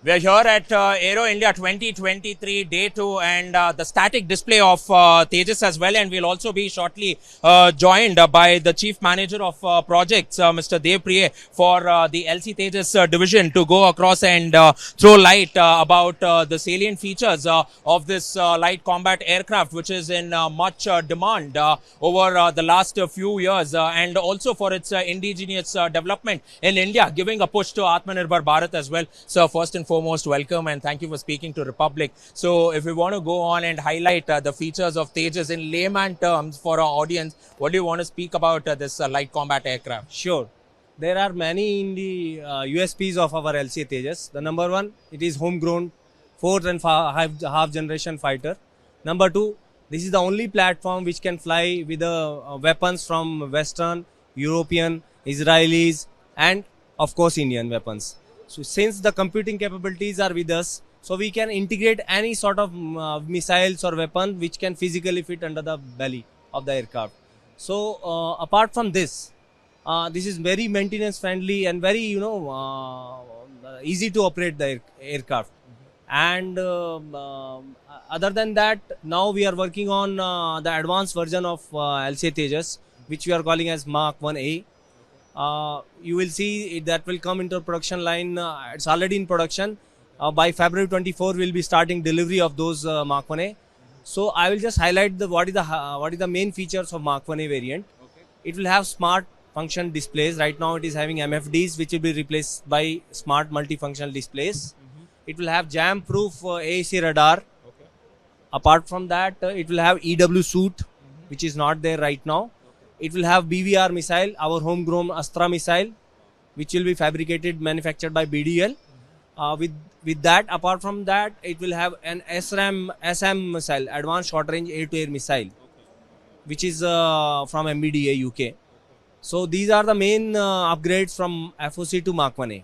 We are here at Aero India 2023 Day 2 and the static display of Tejas as well, and we'll also be shortly joined by the Chief Manager of Projects, Mr. Dev Priye, for the LC Tejas division to go across and throw light about the salient features of this light combat aircraft, which is in much demand over the last few years, and also for its indigenous development in India, giving a push to Atmanirbhar Bharat as well. So first and foremost, welcome and thank you for speaking to Republic. So if we want to go on and highlight the features of Tejas in layman terms for our audience, what do you want to speak about this light combat aircraft? Sure. There are many in the USPs of our LCA Tejas. The number one, it is homegrown, fourth and half generation fighter. Number two, this is the only platform which can fly with weapons from Western, European, Israelis, and of course Indian weapons. So since the computing capabilities are with us, so we can integrate any sort of missiles or weapon which can physically fit under the belly of the aircraft. So apart from this, this is very maintenance friendly and very easy to operate the aircraft. And other than that, now we are working on the advanced version of LCA Tejas, which we are calling as Mark 1A. You will see that will come into production line. It's already in production. By February 24, we'll be starting delivery of those Mark 1A. So I will just highlight what is the main features of Mark 1A variant. Okay. It will have smart function displays. Right now it is having MFDs, which will be replaced by smart multifunctional displays. It will have jam-proof AEC radar. Okay. Apart from that, it will have EW suit, which is not there right now. It will have BVR missile, our homegrown Astra missile, which will be fabricated, manufactured by BDL. With that, apart from that, it will have an SM missile, Advanced Short Range Air-to-Air Missile, which is from MBDA UK. So these are the main upgrades from FOC to Mark 1A.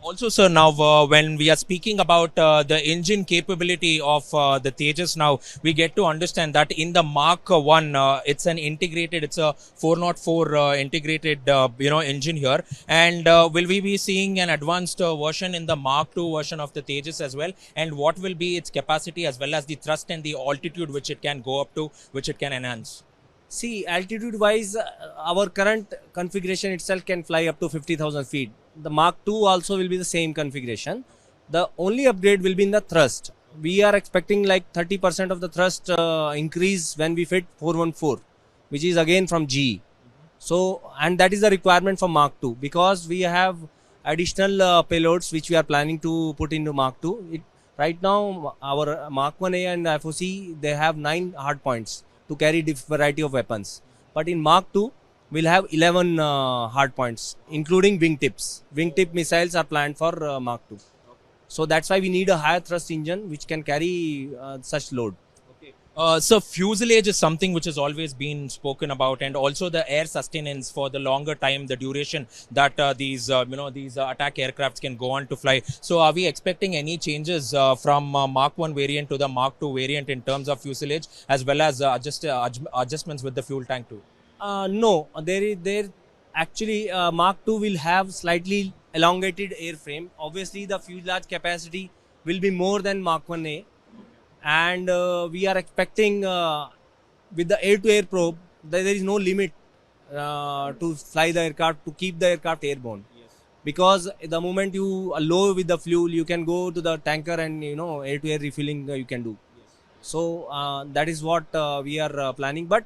Also, sir, now when we are speaking about the engine capability of the Tejas, now we get to understand that in the Mark 1, it's an integrated, it's a 404 integrated, engine here. And will we be seeing an advanced version in the Mark 2 version of the Tejas as well? And what will be its capacity as well as the thrust and the altitude which it can go up to, which it can enhance? See, altitude wise, our current configuration itself can fly up to 50,000 feet. The Mark 2 also will be the same configuration. The only upgrade will be in the thrust. We are expecting like 30% of the thrust increase when we fit 414, which is again from GE. So, and that is the requirement for Mark 2 because we have additional payloads which we are planning to put into Mark 2. Right now, our Mark 1A and FOC, they have 9 hard points to carry variety of weapons. But in Mark 2, we'll have 11 hard points, including wingtips. Wingtip missiles are planned for Mark 2. So that's why we need a higher thrust engine which can carry such load. So fuselage is something which has always been spoken about, and also the air sustenance for the longer time, the duration that these attack aircrafts can go on to fly. So are we expecting any changes from Mark 1 variant to the Mark 2 variant in terms of fuselage as well as adjustments with the fuel tank too? No, there actually Mark 2 will have slightly elongated airframe. Obviously, the fuselage capacity will be more than Mark 1A. And we are expecting with the air-to-air probe, there is no limit to fly the aircraft, to keep the aircraft airborne. Yes. Because the moment you are low with the fuel, you can go to the tanker and air-to-air refilling you can do. Yes. So that is what we are planning. But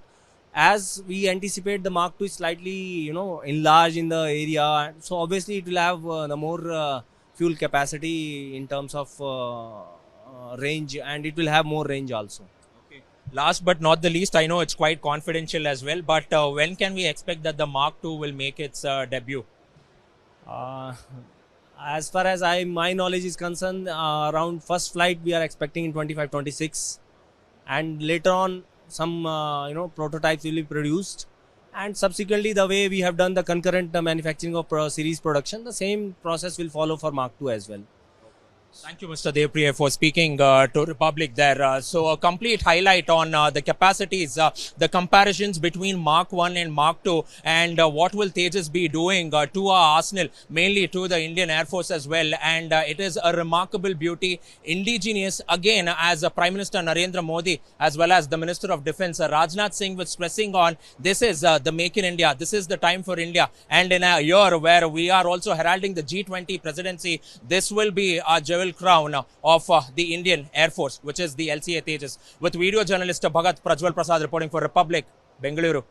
as we anticipate the Mark 2 is slightly enlarged in the area, so obviously it will have the more fuel capacity in terms of range, and it will have more range also. Okay. Last but not the least, I know it's quite confidential as well, but when can we expect that the Mark 2 will make its debut? As far as my knowledge is concerned, around first flight we are expecting in 25-26, and later on some prototypes will be produced, and subsequently the way we have done the concurrent manufacturing of series production, the same process will follow for Mark 2 as well. Thank you, Mr. Devpriya, for speaking to Republic there. So, a complete highlight on the capacities, the comparisons between Mark 1 and Mark 2, and what will Tejas be doing to our arsenal, mainly to the Indian Air Force as well. And it is a remarkable beauty, indigenous, again, as Prime Minister Narendra Modi, as well as the Minister of Defense, Rajnath Singh, was stressing on this is the Make in India, this is the time for India. And in a year where we are also heralding the G20 presidency, this will be a jewel crown of the Indian Air Force, which is the LCA Tejas. With video journalist Bhagat Prajwal Prasad reporting for Republic, Bengaluru.